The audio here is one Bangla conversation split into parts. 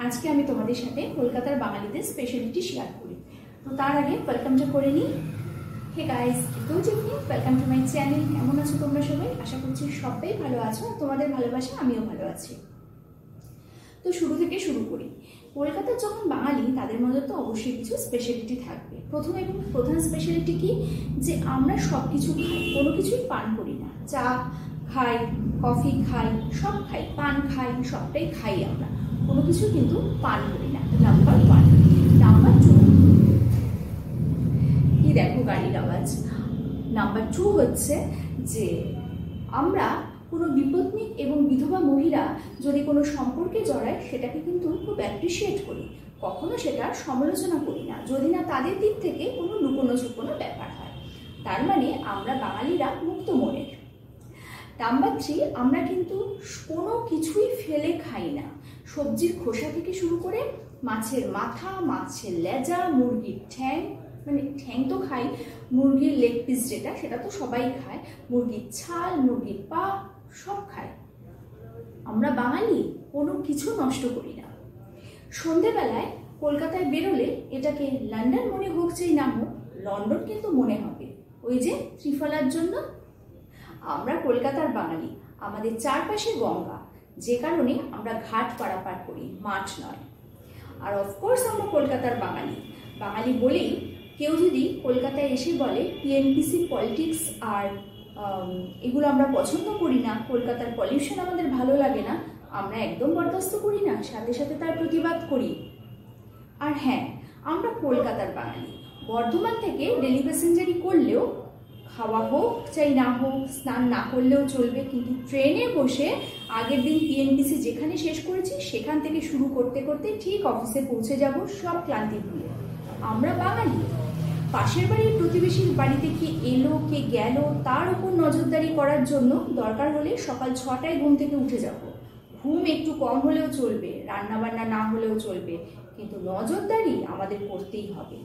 আজকে আমি তোমাদের সাথে কলকাতার বাঙালিদের স্পেশালিটি শেয়ার করি। তো তার আগে ওয়েলকামটা করে নিই। Hey guys, good evening, welcome to my channel. কেমন আছো তোমরা সবাই? আশা করছি সবাই ভালো আছো। তোমাদের ভালোবাসা আমিও ভালো আছি। তো শুরু থেকে শুরু করি। কলকাতার যখন বাঙালি, তাদের মধ্যে তো অবশ্যই কিছু স্পেশালিটি থাকবে। প্রথম এবং প্রধান স্পেশালিটি কি, যে আমরা সব কিছু খাই, কোনো কিছুই পান করি না। চা খাই, কফি খাই, সব খাই, পান খাই, সবটাই খাই আমরা, কোনো কিছু কিন্তু পান করি না। Number one. নাম্বার টু, কি দেখো গাড়ির আওয়াজ। নাম্বার টু হচ্ছে যে আমরা কোনো বিপত্নিক এবং বিধবা মহিলা যদি কোনো সম্পর্কে জড়ায়, সেটাকে কিন্তু খুব অ্যাপ্রিসিয়েট করি, কখনো সেটা সমালোচনা করি না, যদি না তাদের দিক থেকে কোনো লুকোনো ছুপোনো ব্যাপার হয়। তার মানে আমরা বাঙালিরা মুক্ত মনের। নাম্বার থ্রি, আমরা কিন্তু কোনো কিছুই ফেলে খাই না। সবজির খোসা থেকে শুরু করে মাছের মাথা, মাছের লেজা, মুরগির ঠ্যাং, মানে ঠ্যাং তো খাই, মুরগির লেগ পিস যেটা, সেটা তো সবাই খায়, মুরগির ছাল, মুরগির পা, সব খায়। আমরা বাঙালি কোনো কিছু নষ্ট করি না। সন্ধেবেলায় কলকাতায় বেরোলে এটাকে লন্ডন মনে হোক চাই না হোক, লন্ডন কিন্তু মনে হবে, ওই যে ত্রিফলার জন্য। আমরা কলকাতার বাঙালি, আমাদের চারপাশে গঙ্গা, যে কারণে আমরা ঘাট পারাপার করি, মাঠ নয়। আর অফকোর্স আমরা কলকাতার বাঙালি। বাঙালি বলেই কেউ যদি কলকাতায় এসে বলে টিএনপিসি পলিটিক্স আর এগুলো আমরা পছন্দ করি না, কলকাতার পলিউশন আমাদের ভালো লাগে না, আমরা একদম বরদাস্ত করি না, সাথে সাথে তার প্রতিবাদ করি। আর হ্যাঁ, আমরা কলকাতার বাঙালি। বর্ধমান থেকে ডেলি প্যাসেঞ্জারি করলেও, খাওয়া হোক চাই না হোক, স্নান না করলেও চলবে, কিন্তু ট্রেনে বসে আগের দিন টিএনপিসি যেখানে শেষ করেছি সেখান থেকে শুরু করতে করতে ঠিক অফিসে পৌঁছে যাব সব ক্লান্তি ভুলে। আমরা বাঙালি। পাশের বাড়ির প্রতিবেশীর বাড়িতে কে এলো কে গেল তার উপর নজরদারি করার জন্য দরকার হলে সকাল 6টায় ঘুম থেকে উঠে যাব। ঘুম একটু কম হলেও চলবে, রান্নাবান্না না হলেও চলবে, কিন্তু নজরদারি আমাদের করতেই হবে।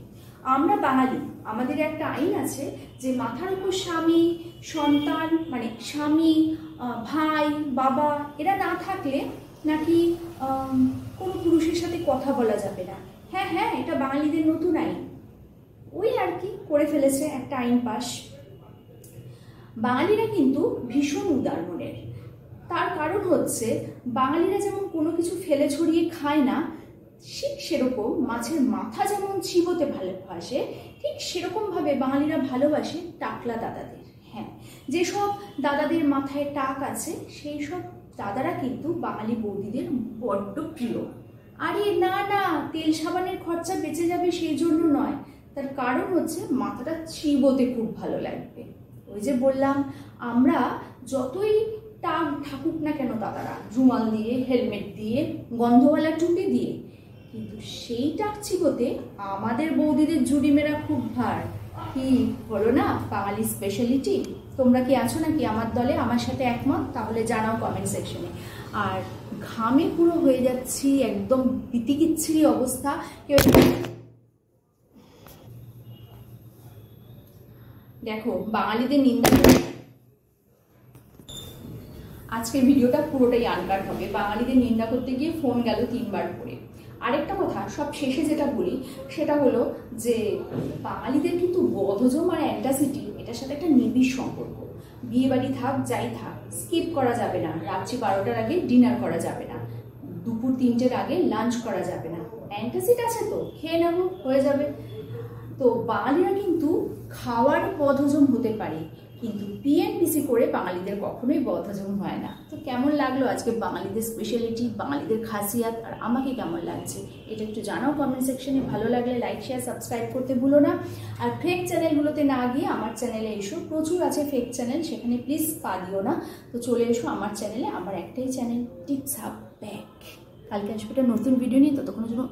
আমরা বাঙালি, আমাদের একটা আইন আছে যে মাথার উপর স্বামী, সন্তান, মানে স্বামী, ভাই, বাবা এরা না থাকলে নাকি কোনো পুরুষের সাথে কথা বলা যাবে না। হ্যাঁ হ্যাঁ, এটা বাঙালিদের নতুন আইন, ওই আর কি করে ফেলেছে একটা আইন পাস। বাঙালিরা কিন্তু ভীষণ উদার মনের। তার কারণ হচ্ছে বাঙালিরা যেমন কোনো কিছু ফেলে ছড়িয়ে খায় না, ঠিক সেরকম মাছের মাথা যেমন চিবোতে ভালোবাসে, ঠিক সেরকমভাবে বাঙালিরা ভালোবাসে টাকলা দাদাদের। হ্যাঁ, যেসব দাদাদের মাথায় টাক আছে, সেই সব দাদারা কিন্তু বাঙালি বৌদিদের বড্ড প্রিয়। আরে না না, তেল সাবানের খরচা বেঁচে যাবে সেই জন্য নয়, তার কারণ হচ্ছে মাথাটা চিবোতে খুব ভালো লাগবে। ওই যে বললাম, আমরা যতই টাক ঠাকুক না কেন দাদারা, রুমাল দিয়ে, হেলমেট দিয়ে, গন্ধওয়ালা টুপি দিয়ে, কিন্তু সেই টাক চিবোতে আমাদের বৌদিদের জুড়ি মেরা খুব ভার। কি হলো না বাঙালি স্পেশালিটি? তোমরা কি আছো নাকি আমার দলে, আমার সাথে একমত? তাহলে জানাও কমেন্ট সেকশনে। আর ঘামে পুরো হয়ে যাচ্ছি, একদম বিতিকিচ্ছিরি অবস্থা। কেউ দেখো, বাঙালিদের নিন্দা, আজকের ভিডিওটা পুরোটাই আনকাট হবে। বাঙালিদের নিন্দা করতে গিয়ে ফোন গেল 3বার করে। আরেকটা কথা সব শেষে যেটা বলি, সেটা হলো যে বাঙালিদের কিন্তু বদহজম আর অ্যান্টাসিটি, এটার সাথে একটা নিবিড় সম্পর্ক। বিয়ে বাড়ি থাক যাই থাক, স্কিপ করা যাবে না। রাত্রি 12টার আগে ডিনার করা যাবে না, দুপুর 3টের আগে লাঞ্চ করা যাবে না। অ্যান্টাসিড আছে তো খেয়ে নেবো, হয়ে যাবে। তো বাঙালিরা কিন্তু খাওয়ার বদহজম হতে পারে, কিন্তু পিএনপিসি করে বাঙালিদের কখনোই বদহজম হয় না। তো কেমন লাগলো আজকে বাঙালিদের স্পেশালিটি, বাঙালিদের খাসিয়াত, আর আমাকে কেমন লাগছে এটা একটু জানাও কমেন্ট সেকশনে। ভালো লাগলে লাইক, শেয়ার, সাবস্ক্রাইব করতে ভুলো না। আর ফেক চ্যানেলগুলোতে না গিয়ে আমার চ্যানেলে এসো, প্রচুর আছে ফেক চ্যানেল, সেখানে প্লিজ পা দিও না। তো চলে এসো আমার চ্যানেলে, আমার একটাই চ্যানেল, টিপস হাব ব্যাক। কালকে আসবে একটা নতুন ভিডিও নিয়ে, ততক্ষণের জন্য